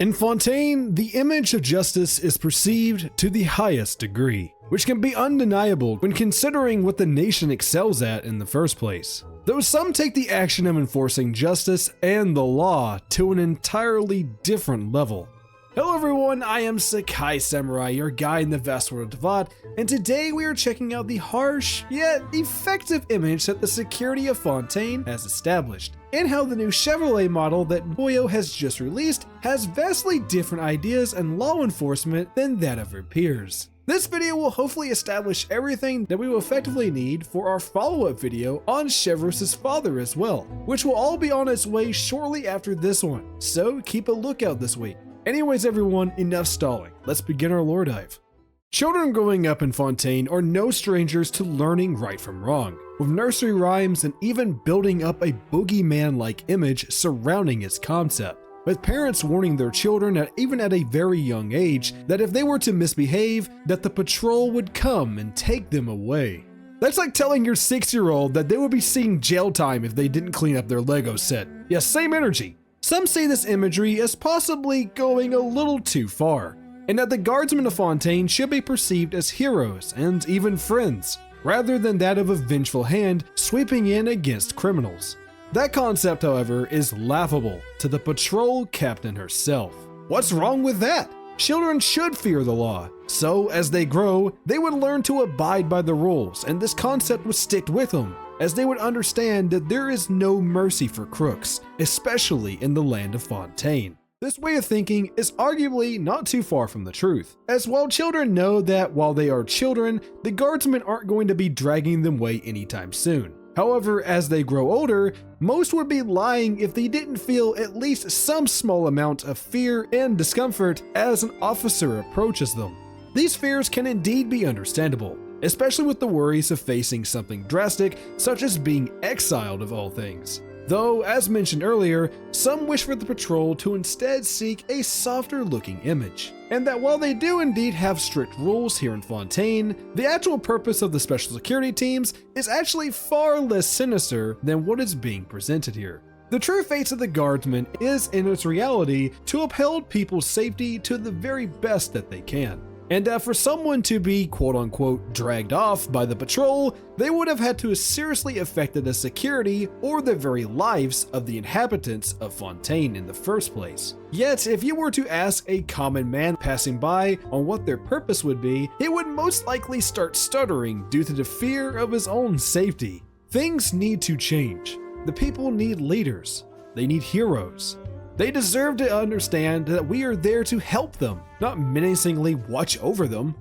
In Fontaine, the image of justice is perceived to the highest degree, which can be undeniable when considering what the nation excels at in the first place. Though some take the action of enforcing justice and the law to an entirely different level. Hello everyone, I am Sakai Samurai, your guide in the vast world of Devat, and today we are checking out the harsh, yet effective image that the security of Fontaine has established, and how the new Chevrolet model that Boyo has just released has vastly different ideas and law enforcement than that of her peers. This video will hopefully establish everything that we will effectively need for our follow-up video on Chevreus's father as well, which will all be on its way shortly after this one, so keep a lookout this week. Anyways everyone, enough stalling, let's begin our lore dive. Children growing up in Fontaine are no strangers to learning right from wrong, with nursery rhymes and even building up a boogeyman-like image surrounding its concept, with parents warning their children even at a very young age that if they were to misbehave, that the patrol would come and take them away. That's like telling your 6-year-old that they would be seeing jail time if they didn't clean up their Lego set. Yeah, same energy. Some see this imagery as possibly going a little too far, and that the guardsmen of Fontaine should be perceived as heroes and even friends, rather than that of a vengeful hand sweeping in against criminals. That concept, however, is laughable to the patrol captain herself. What's wrong with that? Children should fear the law, so as they grow, they would learn to abide by the rules, and this concept would stick with them, as they would understand that there is no mercy for crooks, especially in the land of Fontaine. This way of thinking is arguably not too far from the truth, as while children know that while they are children, the guardsmen aren't going to be dragging them away anytime soon. However, as they grow older, most would be lying if they didn't feel at least some small amount of fear and discomfort as an officer approaches them. These fears can indeed be understandable, especially with the worries of facing something drastic such as being exiled of all things. Though, as mentioned earlier, some wish for the patrol to instead seek a softer looking image, and that while they do indeed have strict rules here in Fontaine, the actual purpose of the special security teams is actually far less sinister than what is being presented here. The true fate of the guardsmen is in its reality to uphold people's safety to the very best that they can. And for someone to be quote-unquote dragged off by the patrol, they would have had to seriously affected the security or the very lives of the inhabitants of Fontaine in the first place. Yet, if you were to ask a common man passing by on what their purpose would be, he would most likely start stuttering due to the fear of his own safety. Things need to change. The people need leaders. They need heroes. They deserve to understand that we are there to help them, not menacingly watch over them.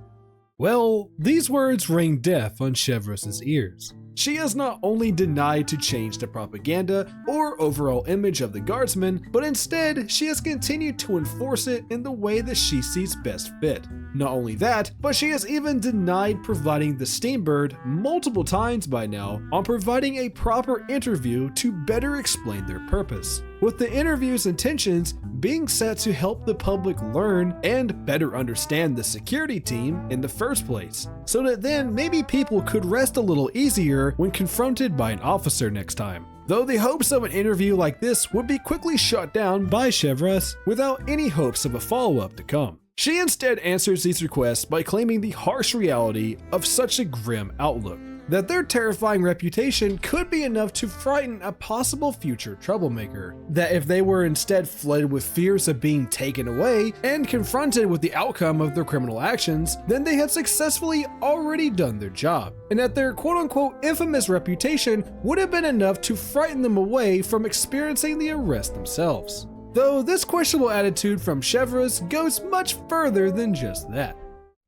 Well, these words rang deaf on Chevreus's ears. She has not only denied to change the propaganda or overall image of the guardsmen, but instead she has continued to enforce it in the way that she sees best fit. Not only that, but she has even denied providing the Steambird multiple times by now on providing a proper interview to better explain their purpose, with the interview's intentions being set to help the public learn and better understand the security team in the first place, so that then maybe people could rest a little easier when confronted by an officer next time. Though the hopes of an interview like this would be quickly shut down by Chevreuse without any hopes of a follow-up to come. She instead answers these requests by claiming the harsh reality of such a grim outlook, that their terrifying reputation could be enough to frighten a possible future troublemaker, that if they were instead flooded with fears of being taken away and confronted with the outcome of their criminal actions, then they had successfully already done their job, and that their quote-unquote infamous reputation would have been enough to frighten them away from experiencing the arrest themselves. Though this questionable attitude from Chevreuse goes much further than just that.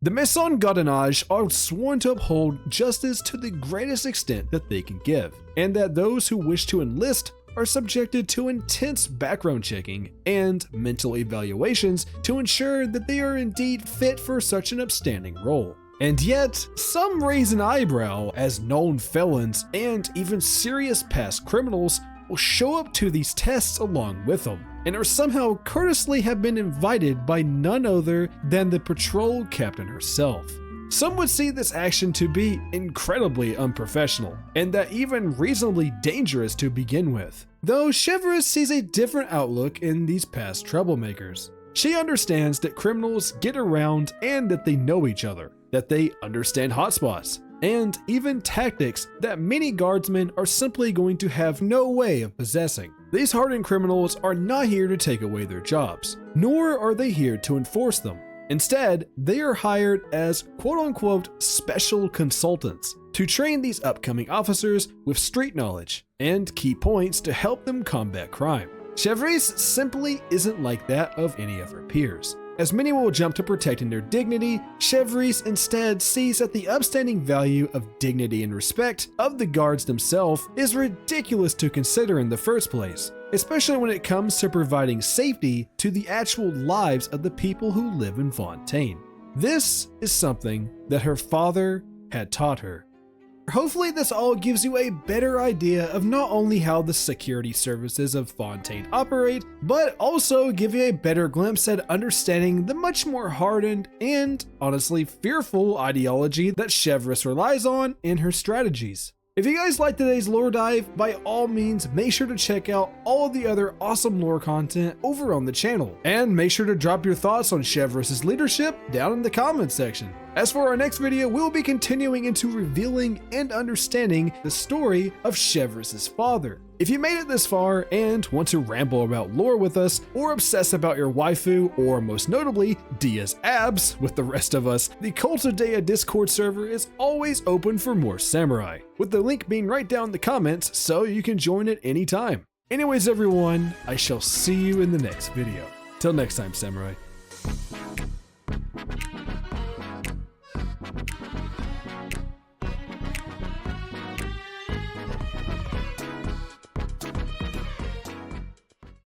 The Maison Gardiennage are sworn to uphold justice to the greatest extent that they can give, and that those who wish to enlist are subjected to intense background checking and mental evaluations to ensure that they are indeed fit for such an upstanding role. And yet, some raise an eyebrow as known felons and even serious past criminals will show up to these tests along with them, and are somehow courteously have been invited by none other than the patrol captain herself. Some would see this action to be incredibly unprofessional, and that even reasonably dangerous to begin with. Though Chevreuse sees a different outlook in these past troublemakers. She understands that criminals get around and that they know each other, that they understand hotspots, and even tactics that many guardsmen are simply going to have no way of possessing. These hardened criminals are not here to take away their jobs, nor are they here to enforce them. Instead, they are hired as quote-unquote special consultants to train these upcoming officers with street knowledge and key points to help them combat crime. Chevreuse simply isn't like that of any of her peers. As many will jump to protecting their dignity, Chevreuse instead sees that the upstanding value of dignity and respect of the guards themselves is ridiculous to consider in the first place, especially when it comes to providing safety to the actual lives of the people who live in Fontaine. This is something that her father had taught her. Hopefully this all gives you a better idea of not only how the security services of Fontaine operate, but also give you a better glimpse at understanding the much more hardened and honestly fearful ideology that Chevreuse relies on in her strategies. If you guys liked today's lore dive, by all means make sure to check out all of the other awesome lore content over on the channel, and make sure to drop your thoughts on Chevreuse's leadership down in the comments section. As for our next video, we'll be continuing into revealing and understanding the story of Chevreuse's father. If you made it this far and want to ramble about lore with us, or obsess about your waifu, or most notably, Dia's abs with the rest of us, the Cult of Dia Discord server is always open for more samurai, with the link being right down in the comments so you can join at any time. Anyways everyone, I shall see you in the next video. Till next time, samurai.